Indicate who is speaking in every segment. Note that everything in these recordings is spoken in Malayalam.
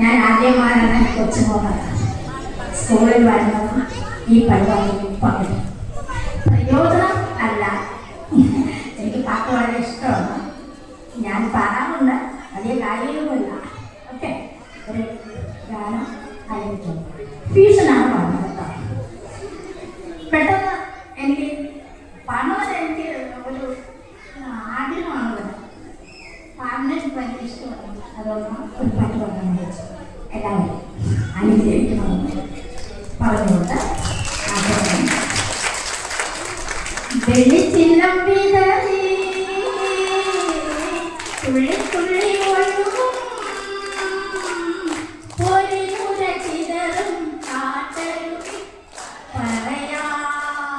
Speaker 1: ഞാൻ ആദ്യമായാണ് കൊച്ചുമോനാണ് സ്കൂളിൽ വരുന്നത് ഈ പരിപാടിയിൽ പങ്കെടുക്കും. പ്രയോജനം അല്ല, എനിക്ക് പാട്ട് വളരെ ഇഷ്ടമാണ്. ഞാൻ പാടാറുണ്ട്, അതേ കാര്യവുമില്ല. ഓക്കെ, ഒരു ഗാനം ആയിരിക്കും. ഫ്യൂഷനാണ് പാടുന്നത് കേട്ടോ. പെട്ടെന്ന് എനിക്ക് പാടുന്നത് എനിക്ക് ഒരു ആഗ്രഹമാണ്. പാടുന്നത് ഭയങ്കര ഇഷ്ടമാണ്. അതുകൊണ്ട് ഒരു പാട്ട് പാടാൻ വെച്ചു. എല്ലാവരും അനുഗ്രഹിക്കണമെന്ന് പറഞ്ഞുകൊണ്ട് വെള്ളിച്ചില്ലം വിതറി തുള്ളി തുള്ളി ഒഴുകും ഒരു മുര ചിതറും കാറ്റരുവി പറയാമോ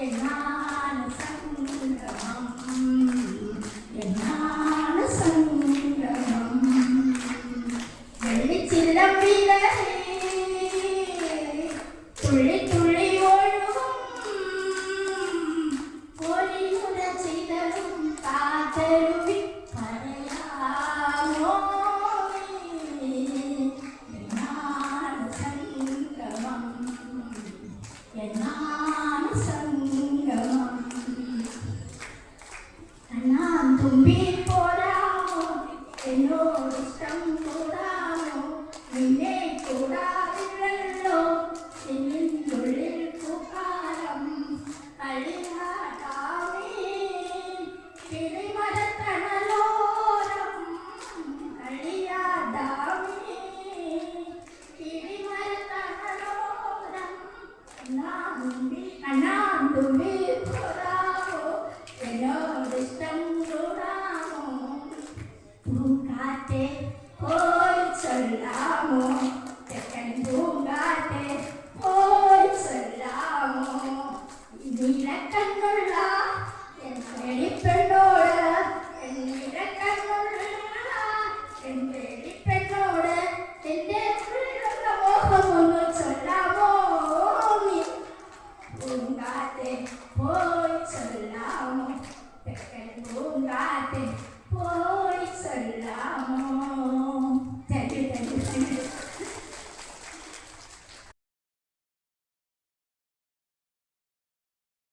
Speaker 1: എന്നാണ് സംഗമം, എന്നാണ് സംഗമം. വെള്ളിച്ചില്ലം വിതറി തുള്ളി തുള്ളി ഒഴുകും ഒരു മുര ചിതറും കാറ്റരുവി പറയാമോ എന്നാണ് സംഗമം, എന്നാണ് സംഗമം. കണ്ണാൻ തുമ്പി പോരാമോ എന്നോടിഷ്ടം കൂടാമോ, നിന്നെ കൂടാതില്ലല്ലോ എന്നിനുള്ളിൽ പൂക്കാലം കളിയാടാമേ കിളിമരത്തണലോരം കളിയാടാമേ കിളിമരത്തണലോരം അണ്ണാന്തുമ്പി പോരാമോ എന്നോടിഷ്ടം കൂടാമോ, പൂക്കാറ്റെ പോയി ചൊല്ലാമോ